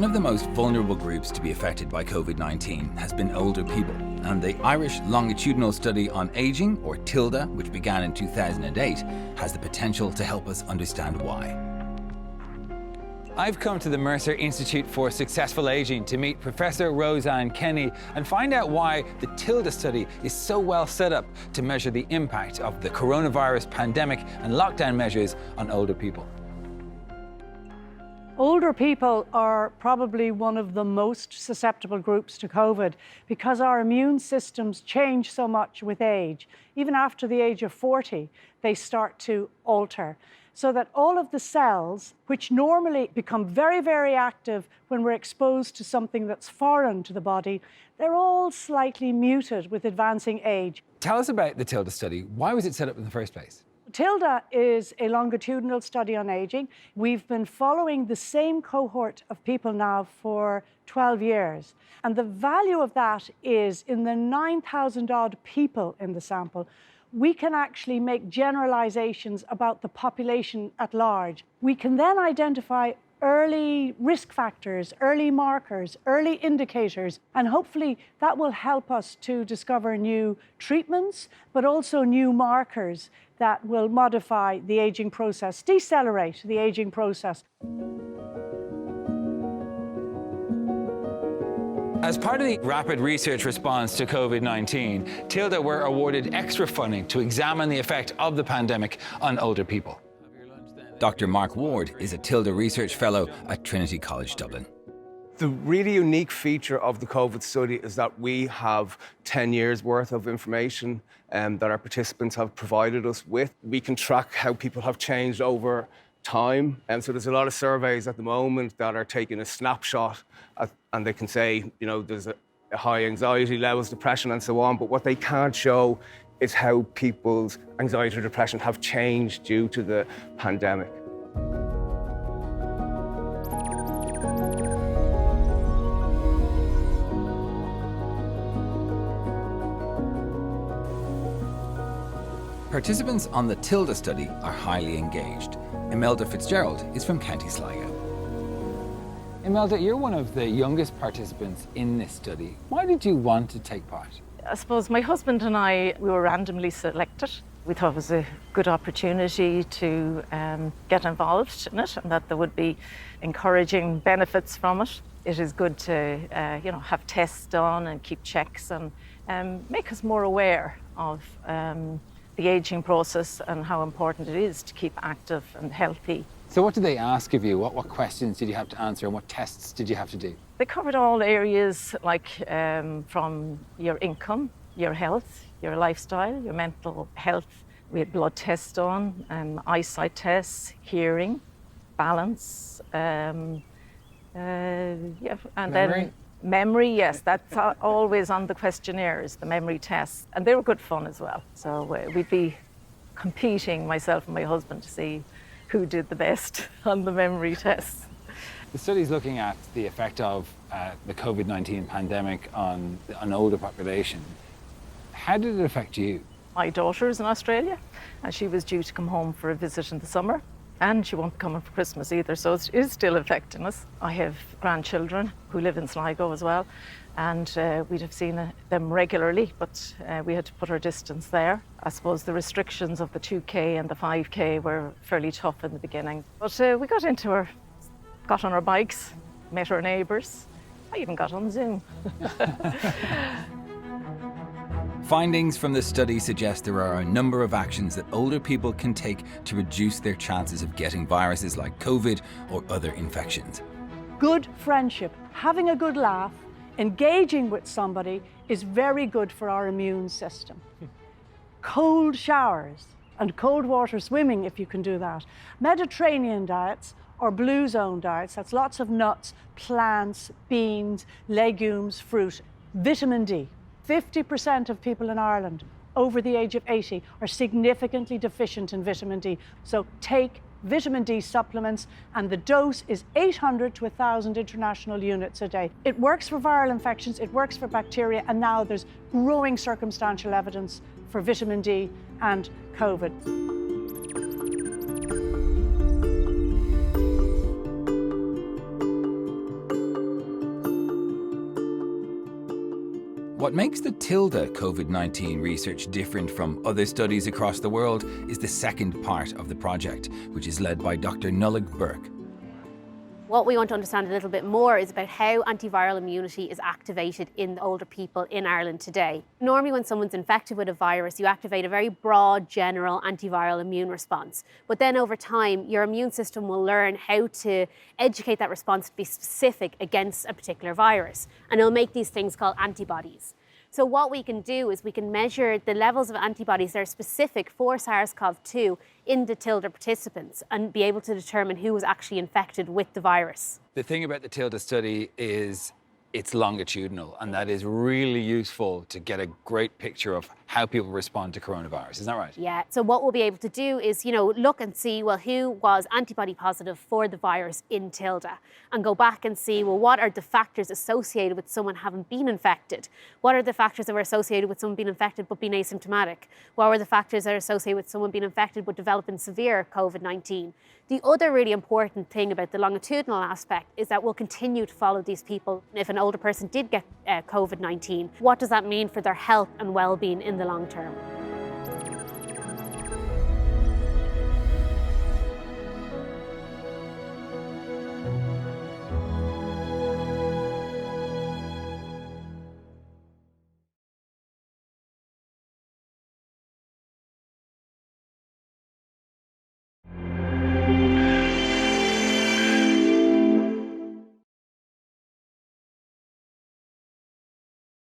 One of the most vulnerable groups to be affected by COVID-19 has been older people, and the Irish Longitudinal Study on Aging, or TILDA, which began in 2008, has the potential to help us understand why. I've come to the Mercer Institute for Successful Aging to meet Professor Roseanne Kenny and find out why the TILDA study is so well set up to measure the impact of the coronavirus pandemic and lockdown measures on older people. Older people are probably one of the most susceptible groups to COVID because our immune systems change so much with age. Even after the age of 40, they start to alter. So that all of the cells, which normally become very, very active when we're exposed to something that's foreign to the body, they're all slightly muted with advancing age. Tell us about the TILDA study. Why was it set up in the first place? TILDA is a longitudinal study on aging. We've been following the same cohort of people now for 12 years. And the value of that is in the 9,000 odd people in the sample, we can actually make generalizations about the population at large. We can then identify early risk factors, early markers, early indicators, and hopefully that will help us to discover new treatments, but also new markers that will modify the aging process, decelerate the aging process. As part of the rapid research response to COVID-19, TILDA were awarded extra funding to examine the effect of the pandemic on older people. Dr Mark Ward is a TILDA Research Fellow at Trinity College Dublin. The really unique feature of the COVID study is that we have 10 years worth of information that our participants have provided us with. We can track how people have changed over time. And so there's a lot of surveys at the moment that are taking a snapshot and they can say, you know, there's a high anxiety levels, depression and so on. But what they can't show is how people's anxiety or depression have changed due to the pandemic. Participants on the TILDA study are highly engaged. Imelda Fitzgerald is from County Sligo. Imelda, you're one of the youngest participants in this study. Why did you want to take part? I suppose my husband and I, we were randomly selected. We thought it was a good opportunity to get involved in it and that there would be encouraging benefits from it. It is good to have tests done and keep checks and make us more aware of the aging process and how important it is to keep active and healthy. So what did they ask of you? What questions did you have to answer and what tests did you have to do? They covered all areas like from your income, your health, your lifestyle, your mental health. We had blood tests done, eyesight tests, hearing, balance, and then memory, yes, that's always on the questionnaires, the memory tests. And they were good fun as well. So we'd be competing, myself and my husband, to see who did the best on the memory tests. The study's looking at the effect of the COVID-19 pandemic on an older population. How did it affect you? My daughter's in Australia, and she was due to come home for a visit in the summer. And she won't be coming for Christmas either, so it is still affecting us. I have grandchildren who live in Sligo as well, and we'd have seen them regularly, but we had to put our distance there. I suppose the restrictions of the 2K and the 5K were fairly tough in the beginning. But we got on our bikes, met our neighbours. I even got on Zoom. Findings from the study suggest there are a number of actions that older people can take to reduce their chances of getting viruses like COVID or other infections. Good friendship, having a good laugh, engaging with somebody is very good for our immune system. Cold showers and cold water swimming, if you can do that. Mediterranean diets or blue zone diets, that's lots of nuts, plants, beans, legumes, fruit, vitamin D. 50% of people in Ireland over the age of 80 are significantly deficient in vitamin D. So take vitamin D supplements, and the dose is 800 to 1,000 international units a day. It works for viral infections, it works for bacteria, and now there's growing circumstantial evidence for vitamin D and COVID. What makes the TILDA COVID-19 research different from other studies across the world is the second part of the project, which is led by Dr Nollaig Bourke. What we want to understand a little bit more is about how antiviral immunity is activated in older people in Ireland today. Normally when someone's infected with a virus, you activate a very broad, general antiviral immune response. But then over time, your immune system will learn how to educate that response to be specific against a particular virus. And it'll make these things called antibodies. So what we can do is we can measure the levels of antibodies that are specific for SARS-CoV-2 in the TILDA participants and be able to determine who was actually infected with the virus. The thing about the TILDA study is it's longitudinal, and that is really useful to get a great picture of how people respond to coronavirus. Isn't that right? Yeah, so what we'll be able to do is, look and see, well, who was antibody positive for the virus in TILDA, and go back and see, well, what are the factors associated with someone having been infected? What are the factors that were associated with someone being infected but being asymptomatic? What were the factors that are associated with someone being infected but developing severe COVID-19? The other really important thing about the longitudinal aspect is that we'll continue to follow these people. If an older person did get COVID-19, what does that mean for their health and well-being in the long term?